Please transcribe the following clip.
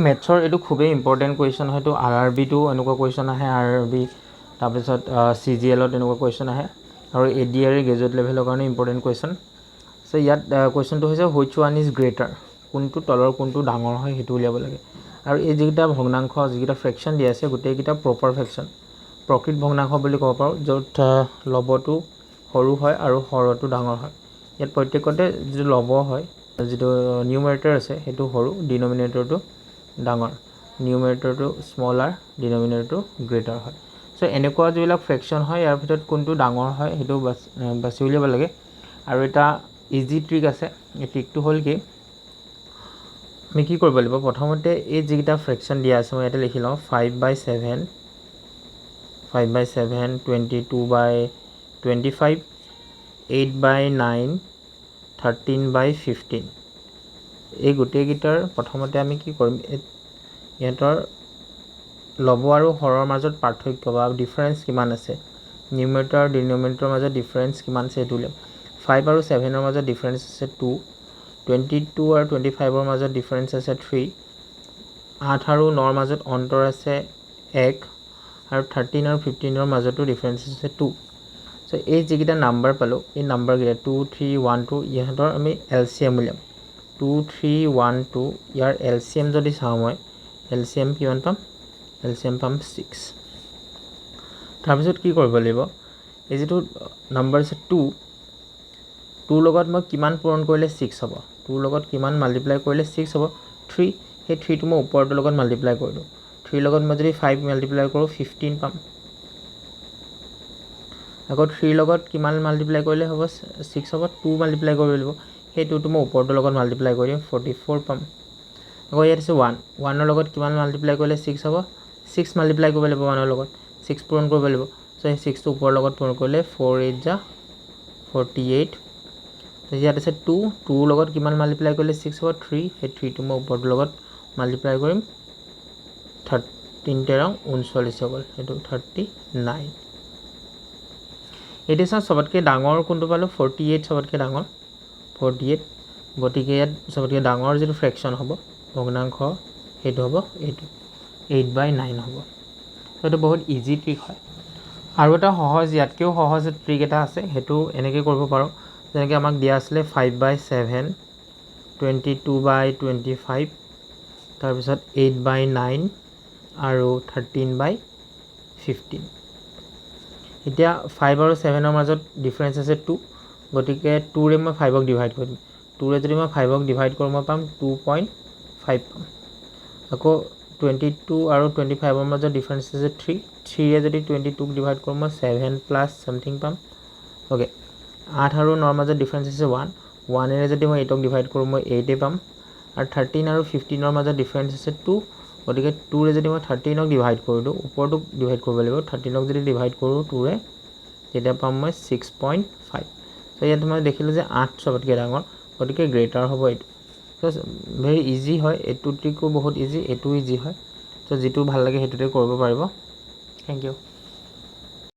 মেথছৰ এইটো খুবেই important question হয়তো RRBটো এনেকুৱা কুৱেশ্যন আহে RRB তাৰপিছত CGLত এনেকুৱা কুৱেশ্যন আহে আৰু ADR গ্ৰেজুৱেট লেভেলৰ কাৰণে ইম্পৰ্টেণ্ট কুৱেশ্যন চ' ইয়াত কুৱেশ্যনটো হৈছে হুইচ ওৱান ইজ গ্ৰেটাৰ কোনটো তলৰ কোনটো ডাঙৰ হয় সেইটো উলিয়াব লাগে আৰু এই যিকেইটা ভগ্নাংশ যিকেইটা ফ্ৰেকশ্যন দিয়া আছে গোটেইকেইটা প্ৰপাৰ ফ্ৰেকশ্যন প্ৰকৃত ভগ্নাংশ বুলি ক'ব পাৰোঁ য'ত লবটো সৰু হয় আৰু হৰটো ডাঙৰ হয় ইয়াত প্ৰত্যেকতে যিটো লব হয় যিটো নিউমাৰেটৰ আছে সেইটো সৰু ডিনমিনেটৰটো ডাঙৰ নিউমাৰেটৰটো স্মলাৰ ডিনমিনেটৰটো গ্ৰেটাৰ হয় চ' এনেকুৱা যিবিলাক ফ্ৰেকশ্যন হয় ইয়াৰ ভিতৰত কোনটো ডাঙৰ হয় সেইটো বাছি উলিয়াব লাগে আৰু এটা ইজি ট্ৰিক আছে এই ট্ৰিকটো হ'ল কি আমি কি কৰিব লাগিব প্ৰথমতে এই যিকেইটা ফ্ৰেকশ্যন দিয়া আছে মই ইয়াতে লিখি লওঁ 5/7 22/25 8/9 13/15 এই গোটেইকেইটাৰ প্ৰথমতে আমি কি কৰিম ইহঁতৰ লব আৰু হৰৰ মাজত পাৰ্থক্য বা ডিফাৰেঞ্চ কিমান আছে নিউমাৰেটৰ আৰু ডিনমিনেটৰৰ মাজত ডিফাৰেঞ্চ কিমান আছে সেইটো উলিয়াম 5 আৰু 7ৰ মাজত ডিফাৰেঞ্চ আছে 2 22 আৰু 25ৰ মাজত ডিফাৰেঞ্চ আছে 3 8 আৰু 9ৰ মাজত অন্তৰ আছে 1 আৰু 13 আৰু 15ৰ মাজতো ডিফাৰেঞ্চ আছে 2 চ' এই যিকেইটা নাম্বাৰ পালোঁ এই নাম্বাৰকেইটা 2 3 1 2 ইহঁতৰ আমি LCM উলিয়াম 2 3 1 2 ইয়াৰ LCM যদি চাওঁ মই LCM কিমান পাম LCM পাম 6 তাৰপিছত কি কৰিব লাগিব এই যিটো নাম্বাৰ আছে 2 লগত মই কিমান পূৰণ কৰিলে 6 হ'ব 2 লগত কিমান মাল্টিপ্লাই কৰিলে 6 হ'ব 3 সেই 3টো মই ওপৰটোৰ লগত মাল্টিপ্লাই কৰিলোঁ 3 লগত মই যদি 5 মাল্টিপ্লাই কৰোঁ 15 পাম আকৌ 3 লগত কিমান মাল্টিপ্লাই কৰিলে হ'ব 6 হ'ব 2 মাল্টিপ্লাই কৰিব লাগিব সেই 2টো মই ওপৰটোৰ লগত মাল্টিপ্লাই কৰি দিম 44 পাম আকৌ ইয়াত আছে 1 ৰ লগত কিমান মাল্টিপ্লাই কৰিলে 6 হ'ব 6 মাল্টিপ্লাই কৰিব লাগিব 1ৰ লগত 6 পূৰণ কৰিব লাগিব চ' সেই 6টো ওপৰৰ লগত পূৰণ কৰিলে 4 8 যা 48 ইয়াত আছে 2 লগত কিমান মাল্টিপ্লাই কৰিলে 6 হ'ব 3 সেই 3টো মই ওপৰটোৰ লগত মাল্টিপ্লাই কৰিম 13 13 39 হৈ গ'ল সেইটো 39 এতিয়া চাওঁ চবতকৈ ডাঙৰ কোনটো পালোঁ 48 চবতকৈ ডাঙৰ 48 গতিকে ইয়াত চবতকৈ ডাঙৰ যিটো ফ্ৰেকশ্যন হ'ব ভগ্নাংশ সেইটো হ'ব এইটো 8/9 হ'ব সেইটো বহুত ইজি ট্ৰিক হয় আৰু এটা সহজ ইয়াতকৈও সহজ ট্ৰিক এটা আছে সেইটো এনেকৈ কৰিব পাৰোঁ যেনেকৈ আমাক দিয়া আছিলে 5/7 22/25 তাৰপিছত 8/9 আৰু 13/15 এতিয়া 5 আৰু 7ৰ মাজত ডিফাৰেঞ্চ আছে 2 গতিকে 2ৰে মই 5ক ডিভাইড কৰিম 2ৰে যদি মই 5ক ডিভাইড কৰোঁ মই পাম 2.5 পাম আকৌ 22 আৰু 25ৰ মাজত ডিফাৰেঞ্চ আছে 3ৰে যদি 22ক ডিভাইড কৰোঁ মই 7 প্লাছ চামথিং পাম অ'কে 8 আৰু 9ৰ মাজত ডিফাৰেঞ্চ আছে 1ৰে যদি মই 8ক ডিভাইড কৰোঁ মই 8 পাম আৰু 13 আৰু 15ৰ মাজত ডিফাৰেঞ্চ আছে 2 গতিকে 2ৰে যদি মই 13ক ডিভাইড কৰি দিওঁ ওপৰটোক ডিভাইড কৰিব লাগিব 13ক যদি ডিভাইড কৰোঁ 2ৰে তেতিয়া পাম মই 6.5 চ' ইয়াত মই দেখিলোঁ যে 8 চবতকৈ ডাঙৰ গতিকে গ্ৰেটাৰ হ'ব এইটো চ' ভেৰি ইজি হয় এইটো ট্ৰিকো বহুত ইজি এইটো ইজি হয় চ' যিটো ভাল লাগে সেইটোতে কৰিব পাৰিব থেংক ইউ